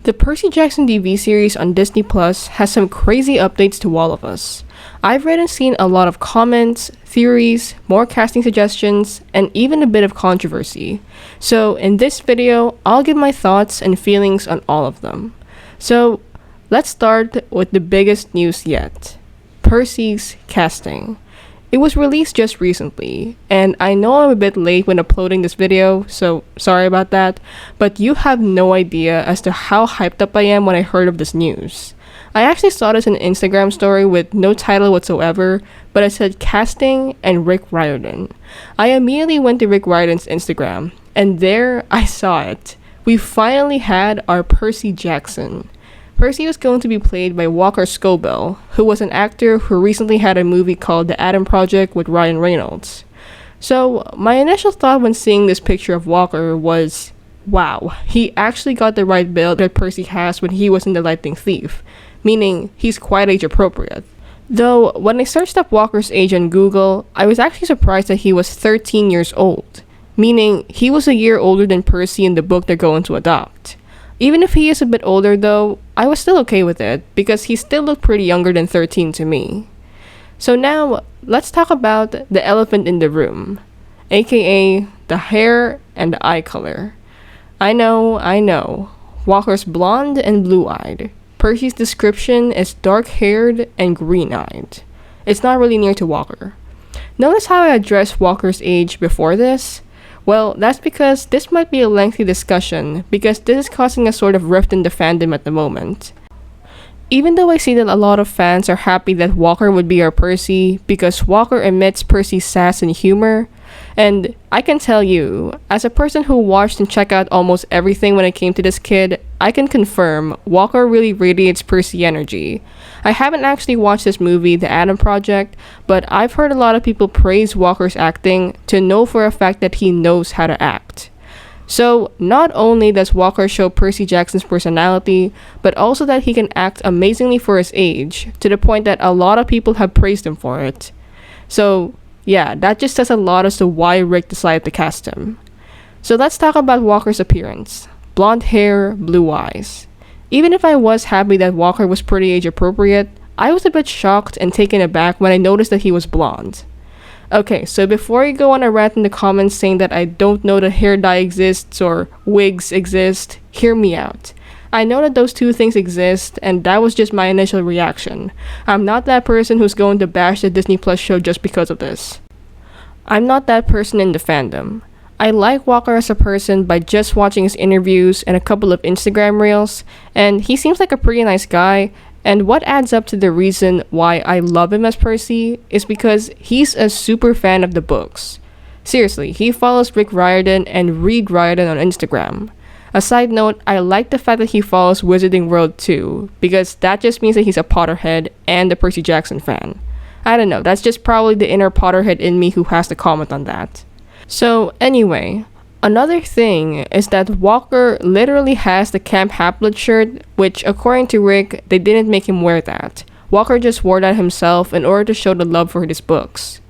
The Percy Jackson TV series on Disney Plus has some crazy updates to all of us. I've read and seen a lot of comments, theories, more casting suggestions, and even a bit of controversy. So in this video, I'll give my thoughts and feelings on all of them. So let's start with the biggest news yet. Percy's casting. It was released just recently, and I know I'm a bit late when uploading this video, so sorry about that, but you have no idea as to how hyped up I am when I heard of this news. I actually saw this in an Instagram story with no title whatsoever, but it said casting and Rick Riordan. I immediately went to Rick Riordan's Instagram, and there I saw it. We finally had our Percy Jackson. Percy was going to be played by Walker Scobell, who was an actor who recently had a movie called The Adam Project with Ryan Reynolds. So, my initial thought when seeing this picture of Walker was, wow, he actually got the right build that Percy has when he was in The Lightning Thief, meaning he's quite age appropriate. Though, when I searched up Walker's age on Google, I was actually surprised that he was 13 years old, meaning he was a year older than Percy in the book they're going to adopt. Even if he is a bit older though, I was still okay with it because he still looked pretty younger than 13 to me. So now, let's talk about the elephant in the room, aka the hair and the eye color. I know, Walker's blonde and blue-eyed. Percy's description is dark-haired and green-eyed. It's not really near to Walker. Notice how I addressed Walker's age before this? Well, that's because this might be a lengthy discussion because this is causing a sort of rift in the fandom at the moment. Even though I see that a lot of fans are happy that Walker would be our Percy because Walker emits Percy's sass and humor, and I can tell you, as a person who watched and checked out almost everything when it came to this kid, I can confirm Walker really radiates Percy energy. I haven't actually watched this movie, The Adam Project, but I've heard a lot of people praise Walker's acting to know for a fact that he knows how to act. So, not only does Walker show Percy Jackson's personality, but also that he can act amazingly for his age, to the point that a lot of people have praised him for it. So, yeah, that just says a lot as to why Rick decided to cast him. So let's talk about Walker's appearance. Blonde hair, blue eyes. Even if I was happy that Walker was pretty age appropriate, I was a bit shocked and taken aback when I noticed that he was blonde. Okay, so before you go on a rant in the comments saying that I don't know that hair dye exists or wigs exist, hear me out. I know that those two things exist, and that was just my initial reaction. I'm not that person who's going to bash the Disney Plus show just because of this. I'm not that person in the fandom. I like Walker as a person by just watching his interviews and a couple of Instagram reels, and he seems like a pretty nice guy, and what adds up to the reason why I love him as Percy is because he's a super fan of the books. Seriously, he follows Rick Riordan and Read Riordan on Instagram. A side note, I like the fact that he follows Wizarding World too, because that just means that he's a Potterhead and a Percy Jackson fan. I don't know, that's just probably the inner Potterhead in me who has to comment on that. So anyway, another thing is that Walker literally has the Camp Haplet shirt, which according to Rick, they didn't make him wear that. Walker just wore that himself in order to show the love for his books.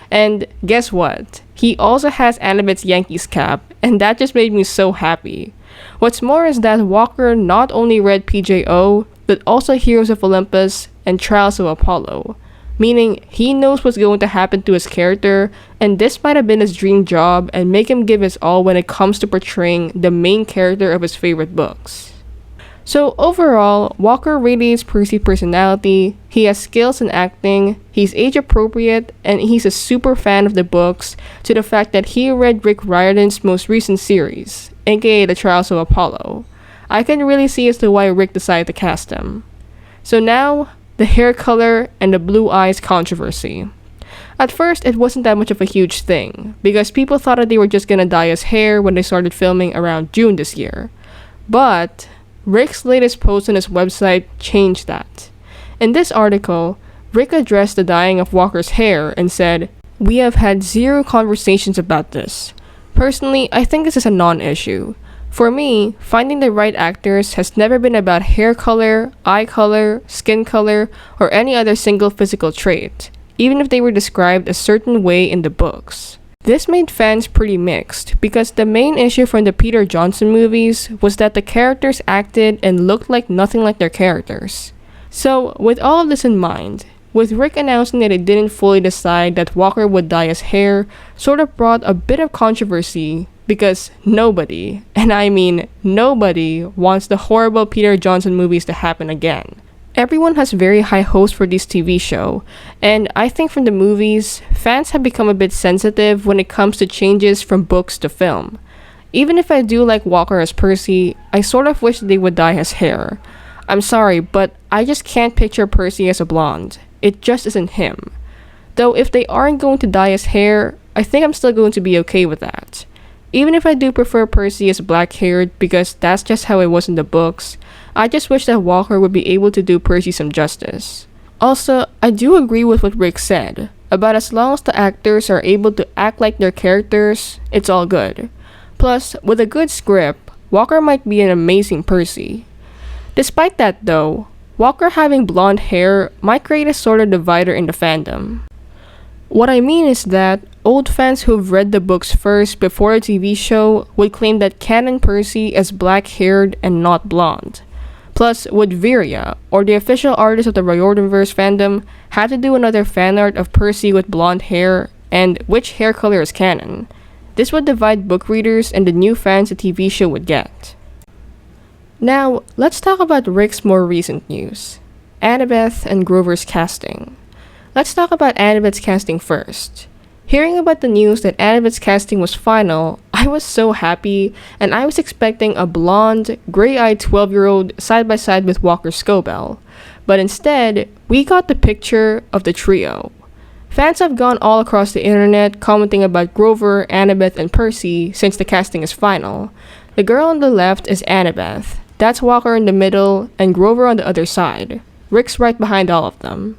And guess what? He also has Annabeth's Yankees cap, and that just made me so happy. What's more is that Walker not only read PJO, but also Heroes of Olympus and Trials of Apollo, meaning he knows what's going to happen to his character, and this might have been his dream job and make him give his all when it comes to portraying the main character of his favorite books. So overall, Walker radiates Percy's personality, he has skills in acting, he's age appropriate, and he's a super fan of the books, to the fact that he read Rick Riordan's most recent series, aka The Trials of Apollo. I can really see as to why Rick decided to cast him. So now, the hair color and the blue eyes controversy. At first, it wasn't that much of a huge thing, because people thought that they were just gonna dye his hair when they started filming around June this year. But Rick's latest post on his website changed that. In this article, Rick addressed the dyeing of Walker's hair and said, "We have had zero conversations about this. Personally, I think this is a non-issue. For me, finding the right actors has never been about hair color, eye color, skin color, or any other single physical trait, even if they were described a certain way in the books. This made fans pretty mixed because the main issue from the Peter Johnson movies was that the characters acted and looked like nothing like their characters. So, with all of this in mind, with Rick announcing that he didn't fully decide that Walker would dye his hair, sort of brought a bit of controversy because nobody, and I mean nobody, wants the horrible Peter Johnson movies to happen again. Everyone has very high hopes for this TV show, and I think from the movies, fans have become a bit sensitive when it comes to changes from books to film. Even if I do like Walker as Percy, I sort of wish they would dye his hair. I'm sorry, but I just can't picture Percy as a blonde. It just isn't him. Though if they aren't going to dye his hair, I think I'm still going to be okay with that. Even if I do prefer Percy as black-haired because that's just how it was in the books, I just wish that Walker would be able to do Percy some justice. Also, I do agree with what Rick said, about as long as the actors are able to act like their characters, it's all good. Plus, with a good script, Walker might be an amazing Percy. Despite that though, Walker having blonde hair might create a sort of divider in the fandom. What I mean is that old fans who've read the books first before a TV show would claim that canon Percy is black-haired and not blonde. Plus, would Viria, or the official artist of the Riordanverse fandom, have to do another fanart of Percy with blonde hair, and which hair color is canon? This would divide book readers and the new fans the TV show would get. Now, let's talk about Rick's more recent news. Annabeth and Grover's casting. Let's talk about Annabeth's casting first. Hearing about the news that Annabeth's casting was final, I was so happy, and I was expecting a blonde, gray-eyed 12-year-old side by side with Walker Scobell. But instead, we got the picture of the trio. Fans have gone all across the internet commenting about Grover, Annabeth, and Percy since the casting is final. The girl on the left is Annabeth. That's Walker in the middle, and Grover on the other side. Rick's right behind all of them.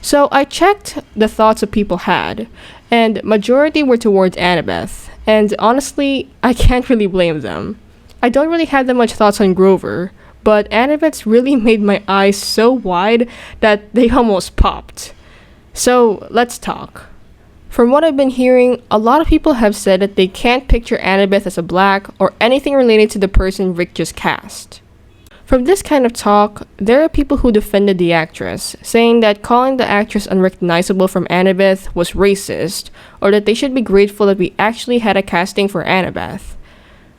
So I checked the thoughts that people had, and majority were towards Annabeth, and honestly, I can't really blame them. I don't really have that much thoughts on Grover, but Annabeth's really made my eyes so wide that they almost popped. So let's talk. From what I've been hearing, a lot of people have said that they can't picture Annabeth as a black or anything related to the person Rick just cast. From this kind of talk, there are people who defended the actress, saying that calling the actress unrecognizable from Annabeth was racist, or that they should be grateful that we actually had a casting for Annabeth.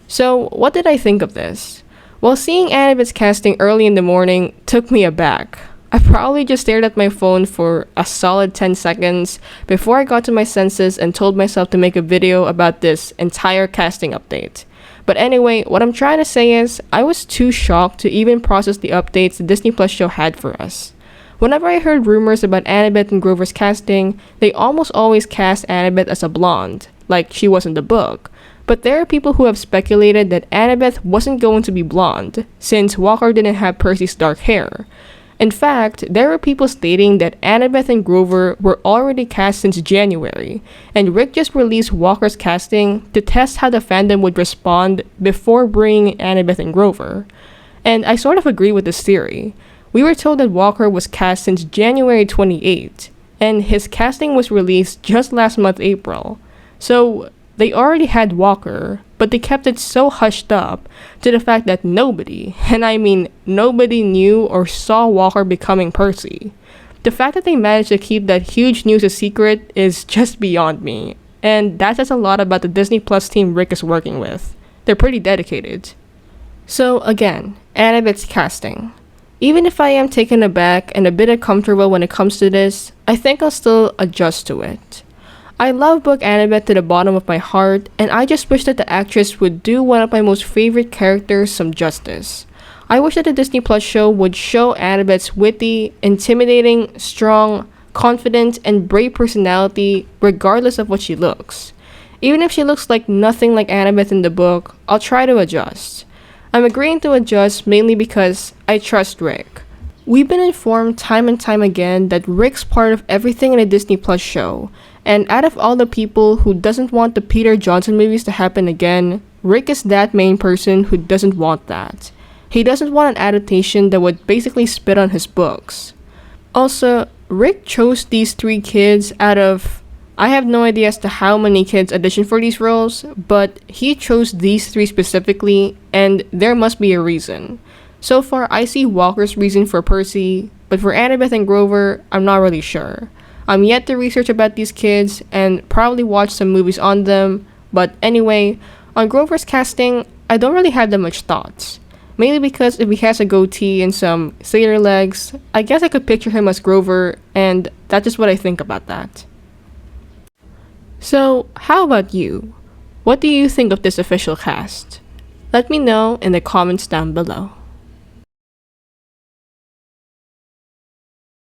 So, what did I think of this? Well, seeing Annabeth's casting early in the morning took me aback. I probably just stared at my phone for a solid 10 seconds before I got to my senses and told myself to make a video about this entire casting update. But anyway, what I'm trying to say is, I was too shocked to even process the updates the Disney Plus show had for us. Whenever I heard rumors about Annabeth and Grover's casting, they almost always cast Annabeth as a blonde, like she was in the book. But there are people who have speculated that Annabeth wasn't going to be blonde, since Walker didn't have Percy's dark hair. In fact, there were people stating that Annabeth and Grover were already cast since January, and Rick just released Walker's casting to test how the fandom would respond before bringing Annabeth and Grover. And I sort of agree with this theory. We were told that Walker was cast since January 28, and his casting was released just last month, April. So, they already had Walker, but they kept it so hushed up to the fact that nobody, and I mean nobody, knew or saw Walker becoming Percy. The fact that they managed to keep that huge news a secret is just beyond me, and that says a lot about the Disney Plus team Rick is working with. They're pretty dedicated. So again, Annabeth's casting. Even if I am taken aback and a bit uncomfortable when it comes to this, I think I'll still adjust to it. I love book Annabeth to the bottom of my heart, and I just wish that the actress would do one of my most favorite characters some justice. I wish that the Disney Plus show would show Annabeth's witty, intimidating, strong, confident, and brave personality regardless of what she looks. Even if she looks like nothing like Annabeth in the book, I'll try to adjust. I'm agreeing to adjust mainly because I trust Rick. We've been informed time and time again that Rick's part of everything in a Disney Plus show, and out of all the people who doesn't want the Peter Johnson movies to happen again, Rick is that main person who doesn't want that. He doesn't want an adaptation that would basically spit on his books. Also, Rick chose these three kids out of, I have no idea as to how many kids auditioned for these roles, but he chose these 3 specifically, and there must be a reason. So far, I see Walker's reason for Percy, but for Annabeth and Grover, I'm not really sure. I'm yet to research about these kids and probably watch some movies on them, but anyway, on Grover's casting, I don't really have that much thoughts. Mainly because if he has a goatee and some sailor legs, I guess I could picture him as Grover, and that's just what I think about that. So, how about you? What do you think of this official cast? Let me know in the comments down below.